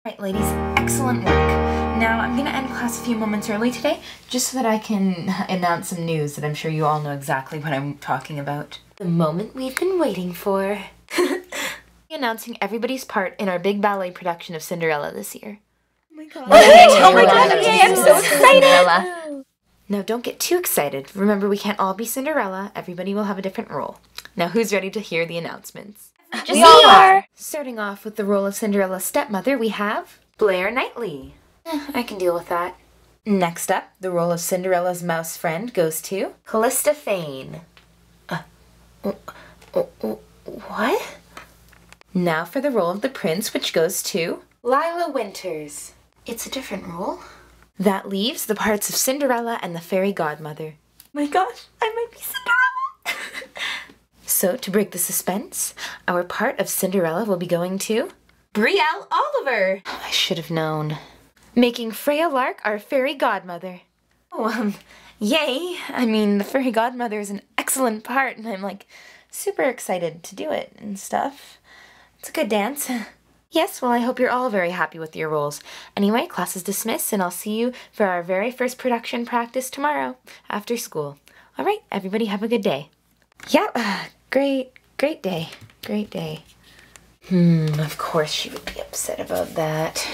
Alright ladies, excellent work. Now I'm gonna end class a few moments early today, just so that I can announce some news that I'm sure you all know exactly what I'm talking about. The moment we've been waiting for. Announcing everybody's part in our big ballet production of Cinderella this year. Oh my god. Oh my god, yay, I'm so excited! Now don't get too excited. Remember, we can't all be Cinderella. Everybody will have a different role. Now who's ready to hear the announcements? We all are! Starting off with the role of Cinderella's stepmother, we have Blair Knightley. I can deal with that. Next up, the role of Cinderella's mouse friend goes to Callista Fane. What? Now for the role of the prince, which goes to Lila Winters. It's a different role. That leaves the parts of Cinderella and the fairy godmother. My gosh, I might be Cinderella! So, to break the suspense, our part of Cinderella will be going to Brielle Oliver. I should have known. Making Freya Lark our fairy godmother. Oh, yay! I mean, the fairy godmother is an excellent part, and I'm like super excited to do it and stuff. It's a good dance. Yes, well, I hope you're all very happy with your roles. Anyway, class is dismissed, and I'll see you for our very first production practice tomorrow after school. All right, everybody have a good day. Yeah, great day. Great day. Of course she would be upset about that.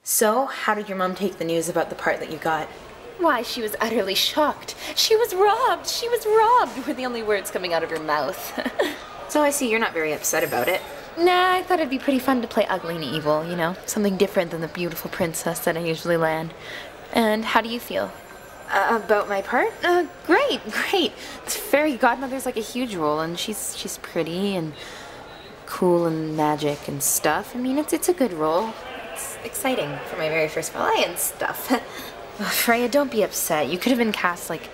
So, how did your mom take the news about the part that you got? Why, she was utterly shocked. She was robbed! She was robbed! Were the only words coming out of her mouth. So I see you're not very upset about it. Nah, I thought it'd be pretty fun to play ugly and evil, you know? Something different than the beautiful princess that I usually land. And how do you feel? About my part? Great! The fairy godmother's like a huge role, and she's pretty and cool and magic and stuff. I mean, it's a good role. It's exciting for my very first ballet and stuff. Freya, don't be upset. You could have been cast like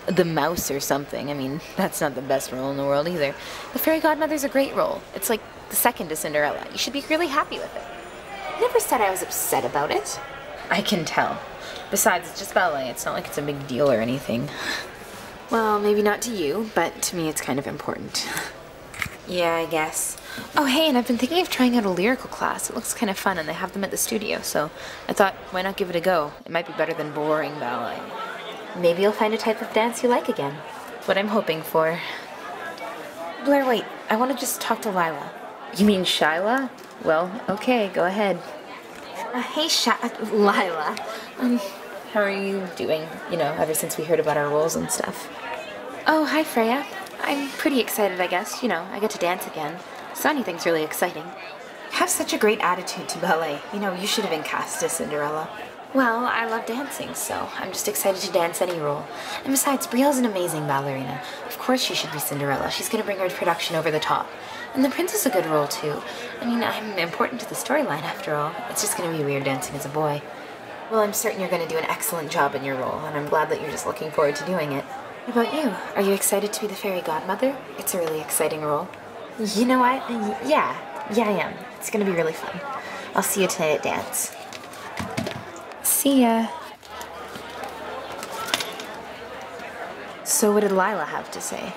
the mouse or something. I mean, that's not the best role in the world either. The fairy godmother's a great role. It's like the second to Cinderella. You should be really happy with it. I never said I was upset about it. I can tell. Besides, it's just ballet. It's not like it's a big deal or anything. Well, maybe not to you, but to me it's kind of important. Yeah, I guess. Oh, hey, and I've been thinking of trying out a lyrical class. It looks kind of fun, and they have them at the studio, so I thought, why not give it a go? It might be better than boring ballet. Maybe you'll find a type of dance you like again. What I'm hoping for. Blair, wait. I want to just talk to Lila. You mean Shyla? Well, okay, go ahead. Hey, Lila. How are you doing? You know, ever since we heard about our roles and stuff. Oh, hi, Freya. I'm pretty excited, I guess. You know, I get to dance again. So anything's really exciting. You have such a great attitude to ballet. You know, you should have been cast as Cinderella. Well, I love dancing, so I'm just excited to dance any role. And besides, Brielle's an amazing ballerina. Of course she should be Cinderella. She's gonna bring her production over the top. And the prince is a good role, too. I mean, I'm important to the storyline, after all. It's just gonna be weird dancing as a boy. Well, I'm certain you're gonna do an excellent job in your role, and I'm glad that you're just looking forward to doing it. What about you? Are you excited to be the fairy godmother? It's a really exciting role. You know what? Yeah, I am. It's gonna be really fun. I'll see you tonight at dance. See ya. So what did Lila have to say?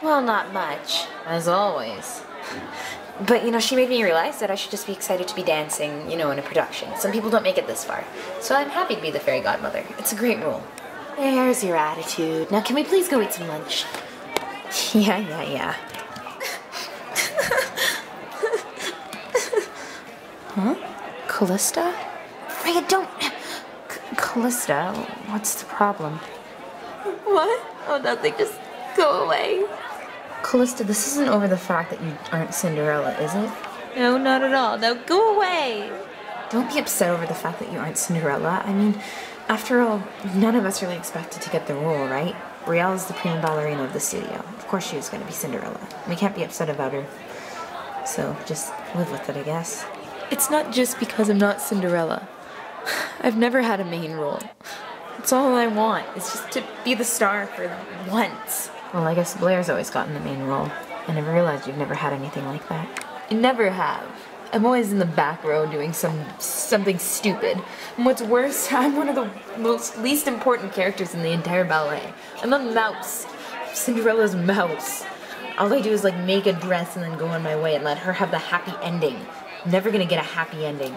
Well, not much, as always. But, you know, she made me realize that I should just be excited to be dancing, you know, in a production. Some people don't make it this far. So I'm happy to be the fairy godmother. It's a great role. There's your attitude. Now, can we please go eat some lunch? Yeah. Huh? Callista? Freya, don't... Callista, what's the problem? What? Oh, nothing. Just go away. Callista, this isn't over the fact that you aren't Cinderella, is it? No, not at all. Now go away. Don't be upset over the fact that you aren't Cinderella. I mean, after all, none of us really expected to get the role, right? Brielle is the prima ballerina of the studio. Of course she was going to be Cinderella. We can't be upset about her. So just live with it, I guess. It's not just because I'm not Cinderella. I've never had a main role. It's all I want. It's just to be the star for once. Well, I guess Blair's always gotten the main role. I never realized you've never had anything like that. I never have. I'm always in the back row doing something stupid. And what's worse, I'm one of the least important characters in the entire ballet. I'm a mouse. Cinderella's mouse. All I do is like make a dress and then go on my way and let her have the happy ending. I'm never gonna get a happy ending.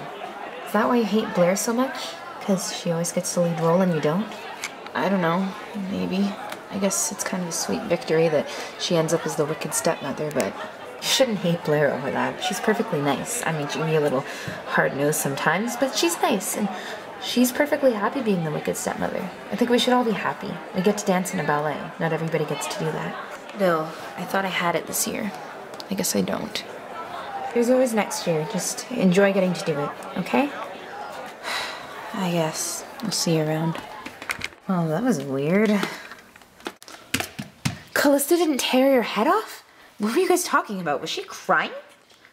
Is that why you hate Blair so much? Because she always gets the lead role and you don't? I don't know. Maybe. I guess it's kind of a sweet victory that she ends up as the wicked stepmother, but you shouldn't hate Blair over that. She's perfectly nice. I mean, she can be a little hard-nosed sometimes, but she's nice, and she's perfectly happy being the wicked stepmother. I think we should all be happy. We get to dance in a ballet. Not everybody gets to do that. No, I thought I had it this year. I guess I don't. There's always next year. Just enjoy getting to do it, okay? I guess. We'll see you around. Oh, that was weird. Callista didn't tear your head off? What were you guys talking about? Was she crying?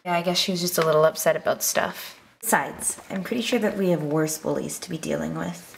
Yeah, I guess she was just a little upset about stuff. Besides, I'm pretty sure that we have worse bullies to be dealing with.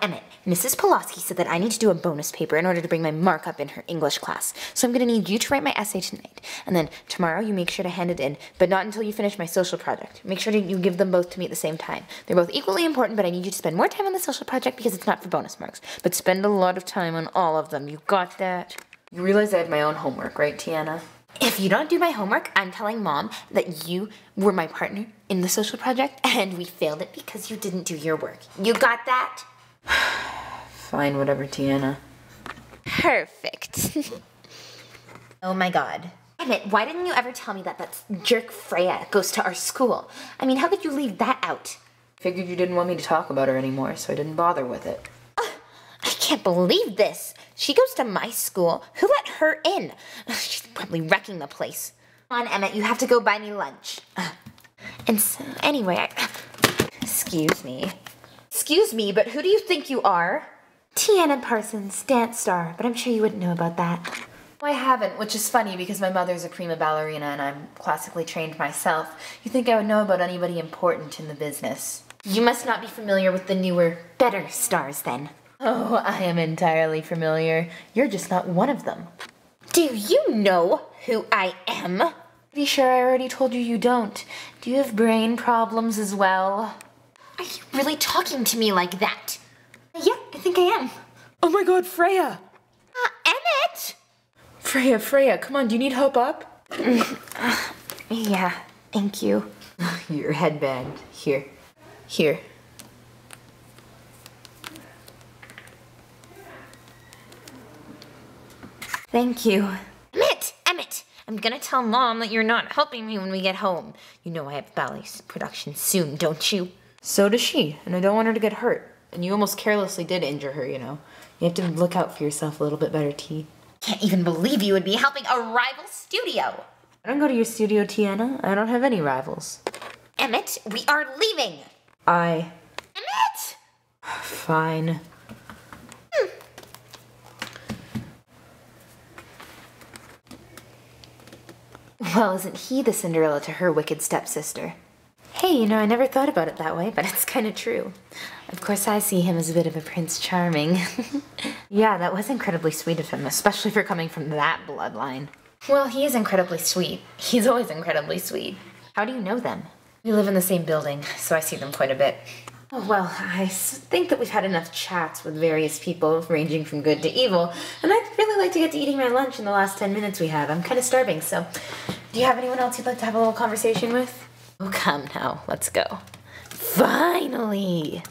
Emmett, Mrs. Pulaski said that I need to do a bonus paper in order to bring my mark up in her English class. So I'm going to need you to write my essay tonight. And then tomorrow you make sure to hand it in, but not until you finish my social project. Make sure you give them both to me at the same time. They're both equally important, but I need you to spend more time on the social project because it's not for bonus marks. But spend a lot of time on all of them. You got that? You realize I had my own homework, right, Tiana? If you don't do my homework, I'm telling Mom that you were my partner in the social project and we failed it because you didn't do your work. You got that? Fine, whatever, Tiana. Perfect. Oh my god. Emmett, why didn't you ever tell me that that jerk Freya goes to our school? I mean, how could you leave that out? Figured you didn't want me to talk about her anymore, so I didn't bother with it. I can't believe this. She goes to my school. Who let her in? She's probably wrecking the place. Come on, Emmett, you have to go buy me lunch. And so, anyway, excuse me. Excuse me, but who do you think you are? Tiana Parsons, dance star, but I'm sure you wouldn't know about that. I haven't, which is funny because my mother's a prima ballerina and I'm classically trained myself. You think I would know about anybody important in the business. You must not be familiar with the newer, better stars then. Oh, I am entirely familiar. You're just not one of them. Do you know who I am? Pretty sure I already told you you don't. Do you have brain problems as well? Are you really talking to me like that? Yeah, I think I am. Oh my god, Freya! Emmett! Freya, come on, do you need help up? Yeah, thank you. Your headband. Here. Thank you. Emmett! I'm gonna tell Mom that you're not helping me when we get home. You know I have ballet production soon, don't you? So does she, and I don't want her to get hurt. And you almost carelessly did injure her, you know. You have to look out for yourself a little bit better, T. Can't even believe you would be helping a rival studio. I don't go to your studio, Tiana. I don't have any rivals. Emmett, we are leaving. Emmett! Fine. Well, isn't he the Cinderella to her wicked stepsister? Hey, you know, I never thought about it that way, but it's kind of true. Of course, I see him as a bit of a Prince Charming. Yeah, that was incredibly sweet of him, especially for coming from that bloodline. Well, he is incredibly sweet. He's always incredibly sweet. How do you know them? We live in the same building, so I see them quite a bit. Oh, well, I think that we've had enough chats with various people, ranging from good to evil, and I'd really like to get to eating my lunch in the last 10 minutes we have. I'm kind of starving, so do you have anyone else you'd like to have a little conversation with? Oh, come now, let's go. Finally!